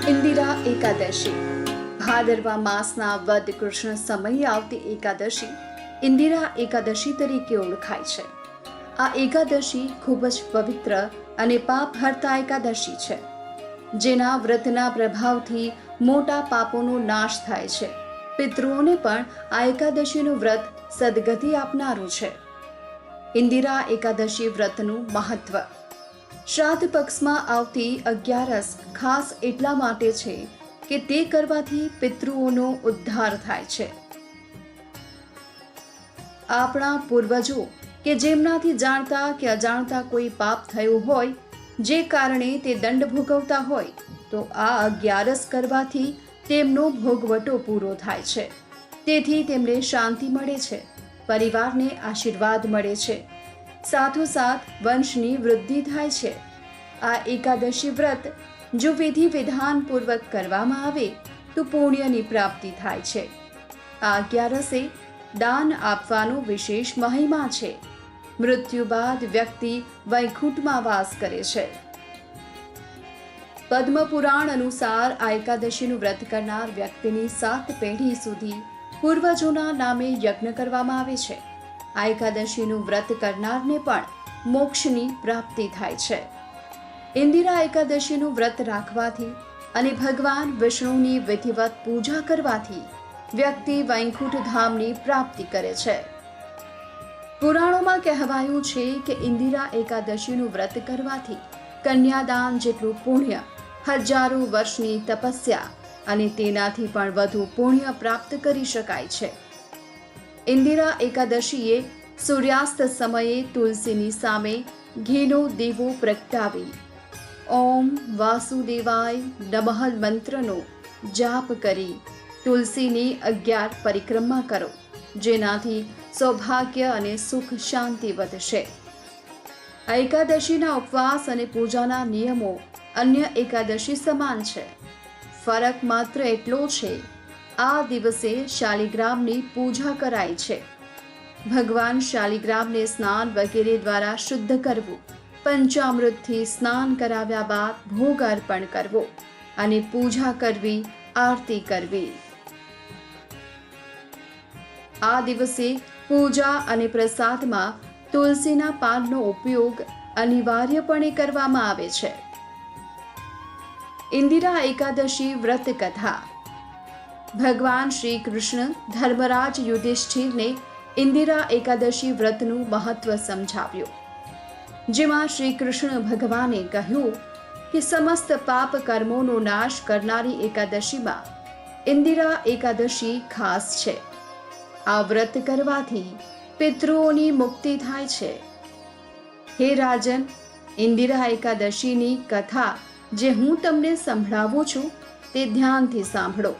ઇન્દિરા એકાદશી ભાદરવા માસના વદ કૃષ્ણ સમયે આવતી એકાદશી ઇન્દિરા એકાદશી તરીકે ઓળખાય છે. આ એકાદશી ખૂબ જ પવિત્ર અને પાપહર્તા એકાદશી છે, જેના વ્રતના પ્રભાવથી મોટા પાપોનો નાશ થાય છે. પિતૃઓને પણ આ એકાદશીનું વ્રત સદગતિ આપનારું છે. ઇન્દિરા એકાદશી વ્રતનું મહત્વ. શ્રાદ્ધ પક્ષમાં આવતી 11 ખાસ એટલા માટે છે કે તે કરવાથી પિતૃઓનો ઉદ્ધાર થાય છે. આપણા પૂર્વજો કે જેમનાથી જાણતા કે અજાણતા કોઈ પાપ થયું હોય, જે કારણે તે દંડ ભોગવતા હોય, તો આ 11 કરવાથી તેમનો ભોગવટો પૂરો થાય છે. તેથી તેમને શાંતિ મળે છે, પરિવારને આશીર્વાદ મળે છે, સાથોસાથ વંશની વૃદ્ધિ થાય છે. આ એકાદશી વ્રત જો વિધિ વિધાનપૂર્વક કરવામાં આવે તો પુણ્યની પ્રાપ્તિ થાય છે. આ 11 દાન આપવાનો વિશેષ મહિમા છે. મૃત્યુ બાદ વ્યક્તિ વૈકુંઠમાં વાસ કરે છે. પદ્મ પુરાણ અનુસાર આ એકાદશીનું વ્રત કરનાર વ્યક્તિની 7 પેઢી સુધી પૂર્વજોના નામે યજ્ઞ કરવામાં આવે છે. આ એકાદશીનું વ્રત કરનારને પણ મોક્ષની પ્રાપ્તિ થાય છે. ઇન્દિરા એકાદશીનું વ્રત રાખવાથી અને ભગવાન વિષ્ણુની વિધિવત પૂજા કરવાથી વ્યક્તિ વૈકુંઠ ધામની પ્રાપ્તિ કરે છે. પુરાણોમાં કહેવાયું છે કે ઇન્દિરા એકાદશીનું વ્રત કરવાથી કન્યાદાન જેટલું પુણ્ય, હજારો વર્ષની તપસ્યા અને તેનાથી પણ વધુ પુણ્ય પ્રાપ્ત કરી શકાય છે. ઇન્દિરા એકાદશીએ સૂર્યાસ્ત સમયે તુલસીની સામે ઘીનો દીવો પ્રગટાવી ઓમ વાસુદેવાય નમઃ મંત્રનો જાપ કરી તુલસીની 11 પરિક્રમા કરો, જેનાથી સૌભાગ્ય અને સુખ શાંતિ વધશે. આ એકાદશીના ઉપવાસ અને પૂજાના નિયમો અન્ય એકાદશી સમાન છે. ફરક માત્ર એટલો છે, આ દિવસે શાલિગ્રામની પૂજા કરાય છે. ભગવાન શાલિગ્રામને સ્નાન વગેરે દ્વારા શુદ્ધ કરવું, પંચામૃતથી સ્નાન કરાવ્યા બાદ ભોગ અર્પણ કરવો અને પૂજા કરવી, આરતી કરવી. આ દિવસે પૂજા અને પ્રસાદમાં તુલસીના પાનનો ઉપયોગ અનિવાર્યપણે કરવામાં આવે છે. ઇન્દિરા એકાદશી વ્રત કથા. ભગવાન શ્રી કૃષ્ણ ધર્મરાજ યુધિષ્ઠિરને ઇન્દિરા એકાદશી વ્રતનું મહત્વ સમજાવ્યું, જેમાં શ્રી કૃષ્ણ ભગવાને કહ્યું કે સમસ્ત પાપ કર્મોનો નાશ કરનારી એકાદશીમાં ઇન્દિરા એકાદશી ખાસ છે. આ વ્રત કરવાથી પિતૃઓની મુક્તિ થાય છે. હે રાજન, ઇન્દિરા એકાદશીની કથા જે હું તમને સંભળાવું છું તે ધ્યાનથી સાંભળો.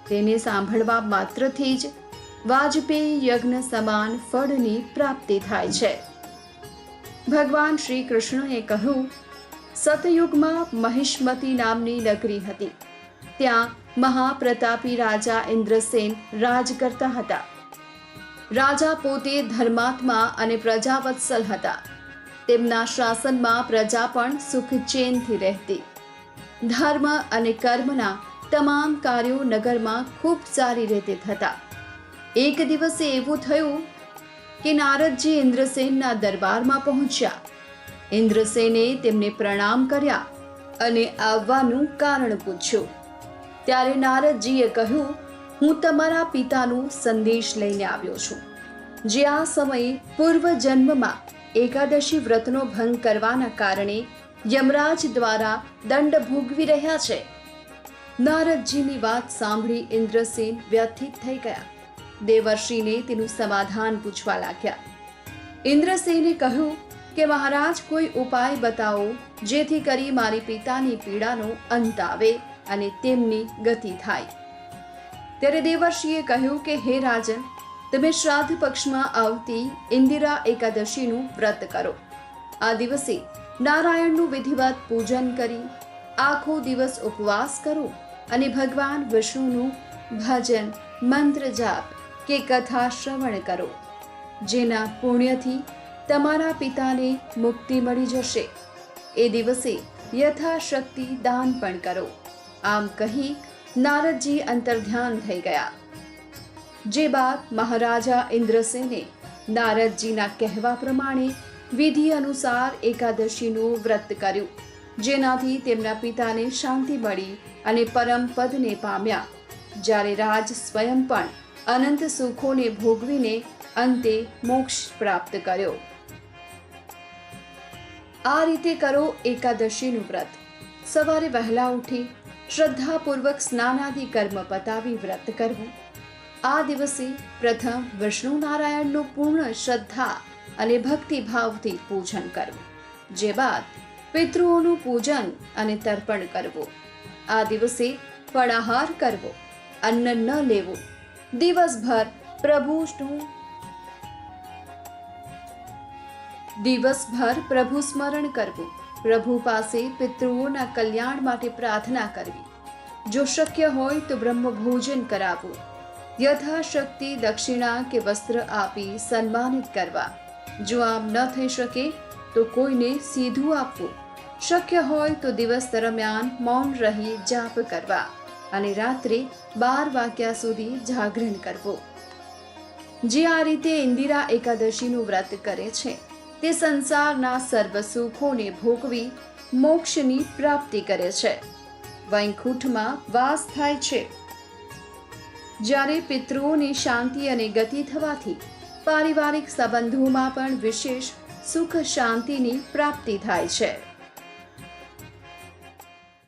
તેને સાંભળવા માત્રથી જ વાજપેયી યજ્ઞ સમાન ફળની પ્રાપ્તિ થાય છે. ભગવાન શ્રી કૃષ્ણએ કહ્યું, સતયુગમાં મહિષ્મતી નામની નગરી હતી. ત્યાં મહાપ્રતાપી રાજા ઇન્દ્રસેન રાજ કરતા હતા. રાજા પોતે ધર્માત્મા અને પ્રજાવત્સલ હતા. તેમના શાસનમાં પ્રજા પણ સુખ ચેનથી રહેતી. ધર્મ અને કર્મના તમામ કાર્યો નગરમાં ખૂબ સારી રીતે થતા. એક દિવસે એવું થયું કે નારદજી ઇન્દ્રસેનના દરબારમાં પહોંચ્યા. ઇન્દ્રસેને તેમને પ્રણામ કર્યા અને આવવાનું કારણ પૂછ્યું. ત્યારે નારદજીએ કહ્યું, હું તમારા પિતાનો સંદેશ લઈને આવ્યો છું, જે આ સમયે પૂર્વ જન્મમાં એકાદશી વ્રતનો ભંગ કરવાના કારણે યમરાજ દ્વારા દંડ ભોગવી રહ્યા છે. નારદજીની વાત સાંભળી ઇન્દ્રસેન વ્યથિત થઈ ગયા. દેવર્ષિને તેનું સમાધાન પૂછવા લાગ્યા. ઇન્દ્રસેને કહ્યું કે મહારાજ, કોઈ ઉપાય બતાવો જેથી કરી મારી પિતાની પીડાનો અંત આવે અને તેમની ગતિ થાય. ત્યારે દેવર્ષિએ કહ્યું કે હે રાજન, તમે શ્રાદ્ધ પક્ષમાં આવતી ઇન્દિરા એકાદશીનું વ્રત કરો. આ દિવસે નારાયણનું વિધિવત પૂજન કરી આખો દિવસ ઉપવાસ કરો અને ભગવાન વિષ્ણુનું ભજન, મંત્ર જાપ કે કથા શ્રવણ કરો, જેના પુણ્યથી તમારા પિતાને મુક્તિ મળી જશે. એ દિવસે યથાશક્તિ દાન પણ કરો. આમ કહી નારદજી અંતર્ધ્યાન થઈ ગયા. જે બાદ મહારાજા ઇન્દ્રસેને નારદજીના કહેવા પ્રમાણે વિધિ અનુસાર એકાદશીનું વ્રત કર્યું, જેનાથી તેમના પિતાને શાંતિ મળી અને પરમ પદને પામ્યા. જ્યારે રાજ સ્વયં પણ અનંત સુખોને ભોગવીને અંતે મોક્ષ પ્રાપ્ત કર્યો. આ રીતે કરો એકાદશીનું વ્રત. સવારે વહેલા ઉઠી શ્રદ્ધાપૂર્વક સ્નાનાદિ કર્મ પતાવી વ્રત કરવું. આ દિવસે પ્રથમ વિષ્ણુ નારાયણનું પૂર્ણ શ્રદ્ધા અને ભક્તિભાવથી પૂજન કરવું. જે બાદ પિતૃઓનું પૂજન અને તર્પણ કરવું. આ દિવસે ફળાહાર કરવો, અન્ન ન લેવું. દિવસભર પ્રભુ સ્મરણ કરવું. પ્રભુ પાસે પિતૃઓના કલ્યાણ માટે પ્રાર્થના કરવી. જો શક્ય હોય તો બ્રહ્મ ભોજન કરાવવું. યથાશક્તિ દક્ષિણા કે વસ્ત્ર આપી સન્માનિત કરવા. જો આમ ન થઈ શકે તો કોઈને સીધું આપવું. શક્ય હોય તો દિવસ દરમિયાન મૌન રહી જાપ કરવા અને રાત્રે 12 વાગ્યા સુધી જાગરણ કરવું. જે આ રીતે ઇન્દિરા એકાદશીનું વ્રત કરે છે તે સંસારના સર્વ સુખોને ભોગવી મોક્ષની પ્રાપ્તિ કરે છે, વૈકુંઠમાં વાસ થાય છે. જ્યારે પિતૃઓની શાંતિ અને ગતિ થવાથી પારિવારિક સંબંધોમાં પણ વિશેષ સુખ શાંતિની પ્રાપ્તિ થાય છે.